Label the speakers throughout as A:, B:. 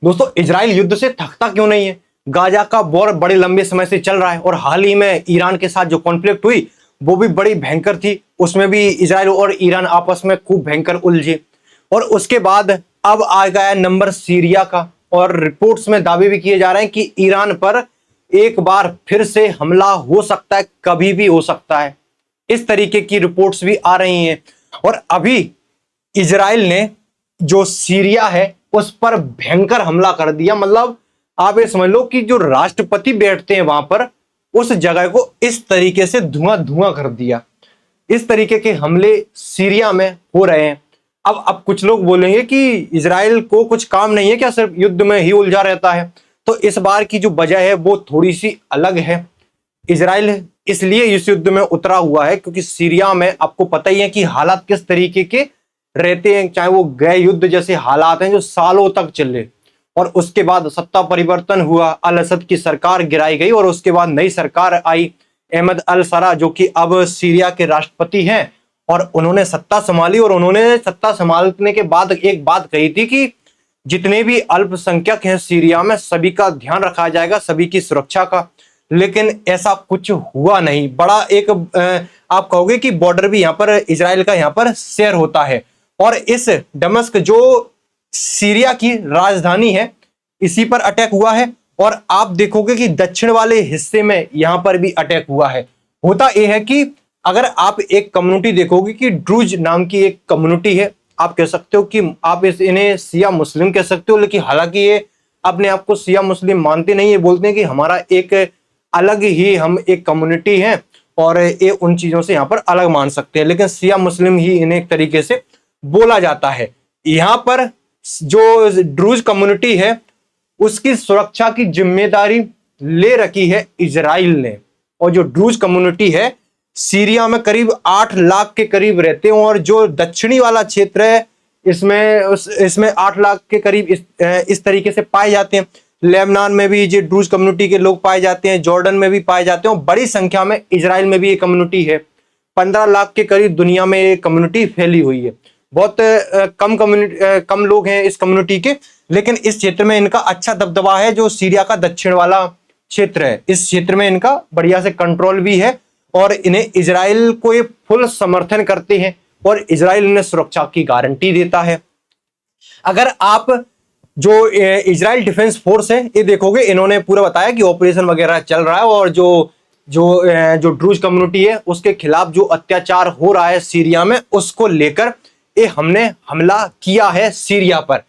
A: दोस्तों, इजराइल युद्ध से थकता क्यों नहीं है? गाजा का वॉर बड़े लंबे समय से चल रहा है और हाल ही में ईरान के साथ जो कॉन्फ्लिक्ट हुई वो भी बड़ी भयंकर थी। उसमें भी इजराइल और ईरान आपस में खूब भयंकर उलझे और उसके बाद अब आ गया नंबर सीरिया का। और रिपोर्ट्स में दावे भी किए जा रहे हैं कि ईरान पर एक बार फिर से हमला हो सकता है, कभी भी हो सकता है। इस तरीके की रिपोर्ट्स भी आ रही हैं। और अभी इजराइल ने जो सीरिया है उस पर भयंकर हमला कर दिया। मतलब आप ये समझ लो कि जो राष्ट्रपति बैठते हैं वहां पर, उस जगह को इस तरीके से धुआं धुआं कर दिया। इस तरीके के हमले सीरिया में हो रहे हैं। अब कुछ लोग बोलेंगे कि इजराइल को कुछ काम नहीं है क्या, सिर्फ युद्ध में ही उलझा रहता है? तो इस बार की जो वजह है वो थोड़ी सी अलग है। इजराइल इसलिए इस युद्ध में उतरा हुआ है क्योंकि सीरिया में आपको पता ही है कि हालात किस तरीके के रहते हैं। चाहे वो गए युद्ध जैसे हालात हैं जो सालों तक चले और उसके बाद सत्ता परिवर्तन हुआ, अल असद की सरकार गिराई गई और उसके बाद नई सरकार आई, अहमद अल सरा, जो कि अब सीरिया के राष्ट्रपति हैं। और उन्होंने सत्ता संभाली और उन्होंने सत्ता संभालने के बाद एक बात कही थी कि जितने भी अल्पसंख्यक हैं सीरिया में सभी का ध्यान रखा जाएगा, सभी की सुरक्षा का। लेकिन ऐसा कुछ हुआ नहीं। बड़ा एक आप कहोगे कि बॉर्डर भी यहां पर इजराइल का यहां पर शेयर होता है और इस दमिश्क जो सीरिया की राजधानी है इसी पर अटैक हुआ है। और आप देखोगे कि दक्षिण वाले हिस्से में यहां पर भी अटैक हुआ है। होता यह है कि अगर आप एक कम्युनिटी देखोगे कि ड्रूज नाम की एक कम्युनिटी है, आप कह सकते हो कि आप इन्हें शिया मुस्लिम कह सकते हो, लेकिन हालांकि ये अपने आप को शिया मुस्लिम मानते नहीं। ये बोलते हैं कि हमारा एक अलग ही हम एक कम्युनिटी है और ये उन चीजों से यहां पर अलग मान सकते हैं, लेकिन शिया मुस्लिम ही इन्हें एक तरीके से बोला जाता है। यहां पर जो ड्रूज कम्युनिटी है उसकी सुरक्षा की जिम्मेदारी ले रखी है इजराइल ने। और जो ड्रूज कम्युनिटी है सीरिया में करीब 8 लाख के करीब रहते हैं और जो दक्षिणी वाला क्षेत्र है इसमें 8 लाख के करीब इस तरीके से पाए जाते हैं। लेबनान में भी जो ड्रूज कम्युनिटी के लोग पाए जाते हैं, जॉर्डन में भी पाए जाते हैं और बड़ी संख्या में इजराइल में भी ये कम्युनिटी है। 15 लाख के करीब दुनिया में ये कम्युनिटी फैली हुई है। बहुत कम लोग हैं इस कम्युनिटी के, लेकिन इस क्षेत्र में इनका अच्छा दबदबा है। जो सीरिया का दक्षिण वाला क्षेत्र है इस क्षेत्र में इनका बढ़िया से कंट्रोल भी है और इन्हें इजराइल को ये फुल समर्थन करते हैं और इजराइल इन्हें सुरक्षा की गारंटी देता है। अगर आप जो इजराइल डिफेंस फोर्स है ये देखोगे, इन्होंने पूरा बताया कि ऑपरेशन वगैरह चल रहा है और जो ड्रूज कम्युनिटी है उसके खिलाफ जो अत्याचार हो रहा है सीरिया में उसको लेकर ये हमने हमला किया है सीरिया पर।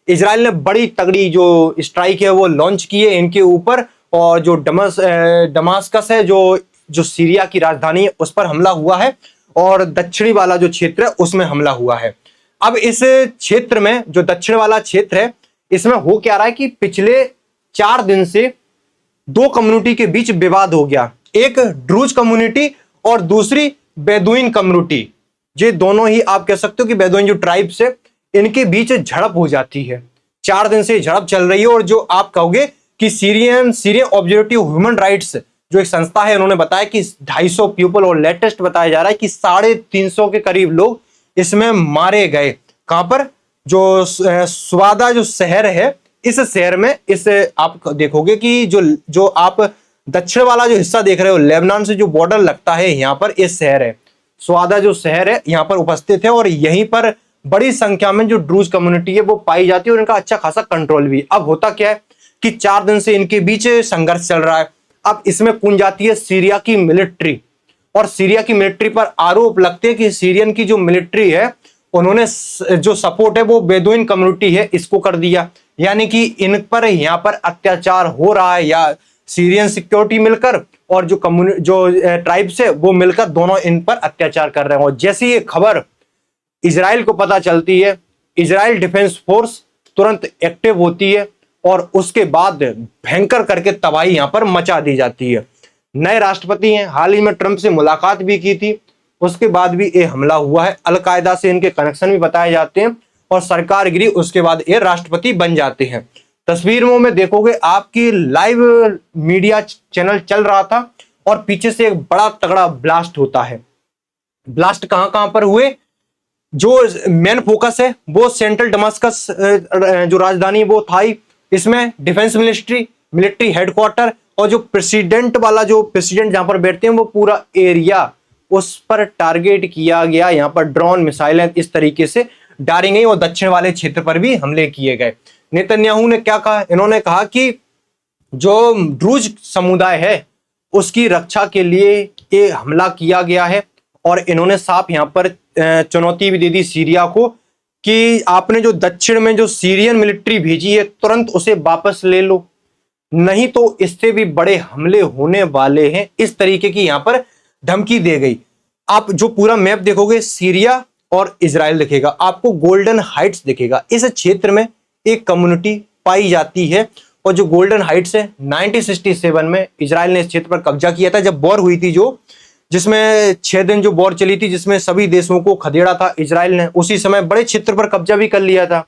A: इजराइल ने बड़ी तगड़ी जो स्ट्राइक है वो लॉन्च की है इनके ऊपर और जो दमास्कस है जो सीरिया की राजधानी है उस पर हमला हुआ है और दक्षिणी वाला जो क्षेत्र है उसमें हमला हुआ है। अब इस क्षेत्र में जो दक्षिण वाला क्षेत्र है इसमें हो क्या रहा है कि पिछले 4 दिन से 2 कम्युनिटी के बीच विवाद हो गया। एक ड्रूज कम्युनिटी और दूसरी बेदुइन कम्युनिटी। ये दोनों ही आप कह सकते हो कि बेदुइन जो ट्राइब्स है इनके बीच झड़प हो जाती है। 4 दिन से झड़प चल रही है और जो आप कहोगे कि सीरियन ऑब्जर्वेटिव ह्यूमन राइट्स जो एक संस्था है उन्होंने बताया कि 250 पीपल और लेटेस्ट बताया जा रहा है कि 350 के करीब लोग इसमें मारे गए। कहां पर? जो स्वादा जो शहर है इस शहर में इस आप देखोगे कि जो आप दक्षिण वाला जो हिस्सा देख रहे हो लेबनान से जो बॉर्डर लगता है यहां पर इस शहर है स्वादा जो शहर है यहां पर उपस्थित है और यहीं पर बड़ी संख्या में जो ड्रूज कम्युनिटी है वो पाई जाती है और इनका अच्छा खासा कंट्रोल भी। अब होता क्या है कि 4 दिन से इनके बीच संघर्ष चल रहा है। अब इसमें कूद जाती है सीरिया की मिलिट्री और सीरिया की मिलिट्री पर आरोप लगते हैं कि सीरियन की जो मिलिट्री है उन्होंने जो सपोर्ट है वो बेदुइन कम्युनिटी है इसको कर दिया। यानी कि इन पर यहां पर अत्याचार हो रहा है या सीरियन सिक्योरिटी मिलकर और जो ट्राइब्स है वो मिलकर दोनों इन पर अत्याचार कर रहे हैं। और जैसी ये खबर इजराइल को पता चलती है इजराइल डिफेंस फोर्स तुरंत एक्टिव होती है और उसके बाद भयंकर करके तबाही यहां पर मचा दी जाती है। नए राष्ट्रपति हैं, हाल ही में ट्रंप से मुलाकात भी की थी, उसके बाद भी ये हमला हुआ है। अलकायदा से इनके कनेक्शन भी बताए जाते हैं और सरकार गिरी उसके बाद ये राष्ट्रपति बन जाते हैं। तस्वीरों में देखोगे आपकी लाइव मीडिया चैनल चल रहा था और पीछे से एक बड़ा तगड़ा ब्लास्ट होता है। ब्लास्ट कहां कहां पर हुए? जो मेन फोकस है वो सेंट्रल दमिश्क जो राजधानी वो था ही, इसमें डिफेंस मिनिस्ट्री, मिलिट्री हेडक्वार्टर और जो प्रेसिडेंट वाला जो प्रेसिडेंट जहां पर बैठते हैं वो पूरा एरिया उस पर टारगेट किया गया। यहाँ पर ड्रोन मिसाइलें इस तरीके से डाली गई और दक्षिण वाले क्षेत्र पर भी हमले किए गए। नेतन्याहू ने क्या कहा? इन्होंने कहा कि जो ड्रूज समुदाय है उसकी रक्षा के लिए ये हमला किया गया है और इन्होंने साफ यहाँ पर चुनौती भी दे दी सीरिया को कि आपने जो दक्षिण में जो सीरियन मिलिट्री भेजी है तुरंत उसे वापस ले लो, नहीं तो इससे भी बड़े हमले होने वाले हैं। इस तरीके की यहां पर धमकी दे गई। आप जो पूरा मैप देखोगे सीरिया और इजराइल दिखेगा, आपको गोल्डन हाइट्स दिखेगा। इस क्षेत्र में एक कम्युनिटी पाई जाती है और जो गोल्डन हाइट्स है 1967 में इजराइल ने इस क्षेत्र पर कब्जा किया था जब वॉर हुई थी, जो जिसमें 6 दिन जो वॉर चली थी जिसमें सभी देशों को खदेड़ा था इजराइल ने। उसी समय बड़े क्षेत्र पर कब्जा भी कर लिया था।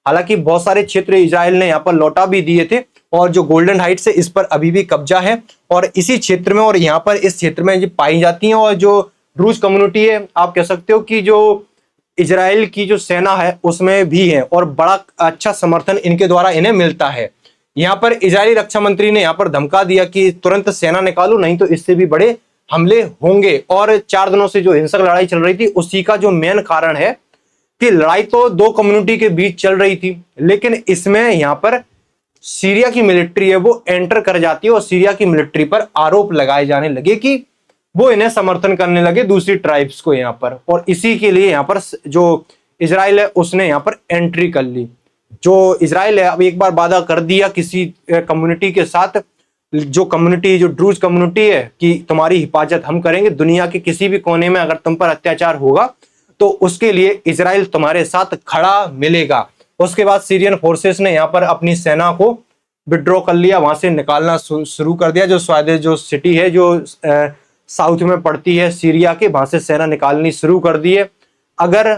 A: हालांकि बहुत सारे क्षेत्र इजराइल ने यहाँ पर लौटा भी दिए थे और जो गोल्डन हाइट्स है इस पर अभी भी कब्जा है और इसी क्षेत्र में और यहाँ पर इस क्षेत्र में जो पाई जाती हैं। और जो ड्रूज कम्युनिटी है आप कह सकते हो कि जो इजराइल की जो सेना है उसमें भी है और बड़ा अच्छा समर्थन इनके द्वारा इन्हें मिलता है। यहाँ पर इजरायली रक्षा मंत्री ने यहाँ पर धमका दिया कि तुरंत सेना निकालो, नहीं तो इससे भी बड़े हमले होंगे। और 4 दिनों से जो हिंसक लड़ाई चल रही थी उसी का जो मेन कारण है कि लड़ाई तो 2 कम्युनिटी के बीच चल रही थी, लेकिन इसमें यहाँ पर सीरिया की मिलिट्री है वो एंटर कर जाती है और सीरिया की मिलिट्री पर आरोप लगाए जाने लगे कि वो इन्हें समर्थन करने लगे दूसरी ट्राइब्स को यहाँ पर। और इसी के लिए यहाँ पर जो इजराइल है उसने यहाँ पर एंट्री कर ली। जो इजराइल है अब एक बार वादा कर दिया किसी कम्युनिटी के साथ, जो कम्युनिटी जो ड्रूज कम्युनिटी है, कि तुम्हारी हिफाजत हम करेंगे, दुनिया के किसी भी कोने में अगर तुम पर अत्याचार होगा तो उसके लिए इजराइल तुम्हारे साथ खड़ा मिलेगा। उसके बाद सीरियन फोर्सेस ने यहाँ पर अपनी सेना को विड्रॉ कर लिया, वहां से निकालना शुरू कर दिया। जो स्वादे जो सिटी है जो साउथ में पड़ती है सीरिया के, वहां से सेना निकालनी शुरू कर दी है। अगर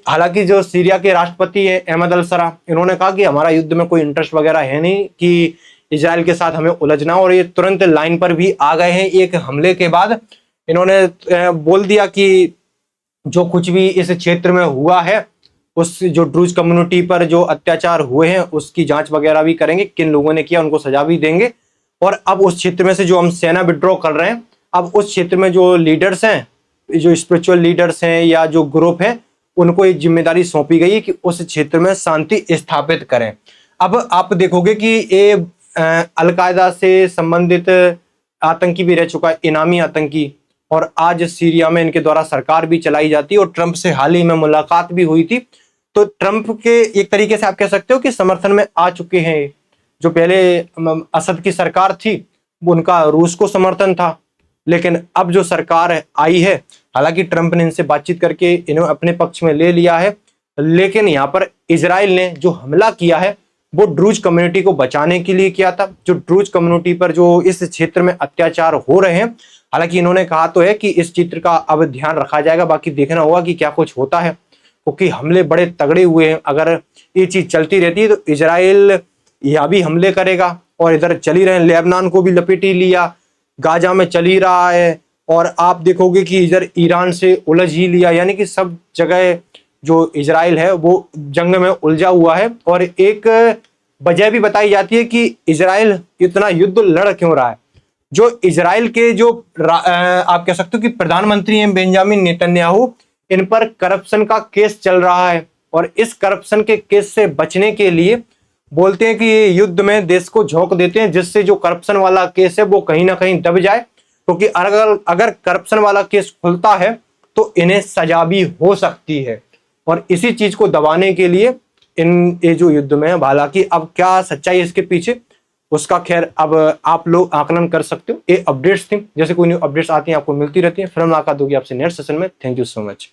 A: हालांकि जो सीरिया के राष्ट्रपति है अहमद अल सरा, इन्होंने कहा कि हमारा युद्ध में कोई इंटरेस्ट वगैरह है नहीं कि इजराइल के साथ हमें उलझना, और ये तुरंत लाइन पर भी आ गए हैं। एक हमले के बाद इन्होंने बोल दिया कि जो कुछ भी इस क्षेत्र में हुआ है उस जो ड्रूज कम्युनिटी पर जो अत्याचार हुए हैं उसकी जांच वगैरह भी करेंगे, किन लोगों ने किया उनको सजा भी देंगे। और अब उस क्षेत्र में से जो हम सेना विड्रॉ कर रहे हैं, अब उस क्षेत्र में जो लीडर्स हैं, जो स्पिरिचुअल लीडर्स हैं या जो ग्रुप हैं, उनको एक जिम्मेदारी सौंपी गई है कि उस क्षेत्र में शांति स्थापित करें। अब आप देखोगे कि ये अलकायदा से संबंधित आतंकी भी रह चुका है, इनामी आतंकी, और आज सीरिया में इनके द्वारा सरकार भी चलाई जाती है। और ट्रंप से हाल ही में मुलाकात भी हुई थी, तो ट्रंप के एक तरीके से आप कह सकते हो कि समर्थन में आ चुके हैं। जो पहले असद की सरकार थी उनका रूस को समर्थन था, लेकिन अब जो सरकार आई है, हालांकि ट्रंप ने इनसे बातचीत करके इन्हें अपने पक्ष में ले लिया है, लेकिन यहाँ पर इजराइल ने जो हमला किया है वो ड्रूज कम्युनिटी को बचाने के लिए किया था। जो ड्रूज कम्युनिटी पर जो इस क्षेत्र में अत्याचार हो रहे हैं, हालांकि इन्होंने कहा तो है कि इस चित्र का अब ध्यान रखा जाएगा, बाकी देखना होगा कि क्या कुछ होता है, क्योंकि हमले बड़े तगड़े हुए हैं। अगर ये चीज चलती रहती है तो इजराइल यह भी हमले करेगा और इधर चल ही रहे हैं, लेबनान को भी लपेट ही लिया, गाजा में चल ही रहा है, और आप देखोगे कि इधर ईरान से उलझ ही लिया। यानी कि सब जगह जो इजराइल है वो जंग में उलझा हुआ है। और एक वजह भी बताई जाती है कि इजराइल इतना युद्ध लड़ क्यों रहा है। जो इजराइल के जो आप कह सकते हो कि प्रधानमंत्री हैं बेंजामिन नेतन्याहू, इन पर करप्शन का केस चल रहा है, और इस करप्शन के केस से बचने के लिए बोलते हैं कि ये युद्ध में देश को झोंक देते हैं, जिससे जो करप्शन वाला केस है वो कहीं ना कहीं दब जाए, क्योंकि अगर करप्शन वाला केस खुलता है तो इन्हें सजा भी हो सकती है। और इसी चीज को दबाने के लिए ये जो युद्ध में है, हालांकि अब क्या सच्चाई है इसके पीछे उसका खैर अब आप लोग आकलन कर सकते हो। ये अपडेट्स थी, जैसे कोई न्यू अपडेट्स आती हैं आपको मिलती रहती है। फिर मुलाकात होगी आपसे नेक्स्ट सेशन में। Thank you so much.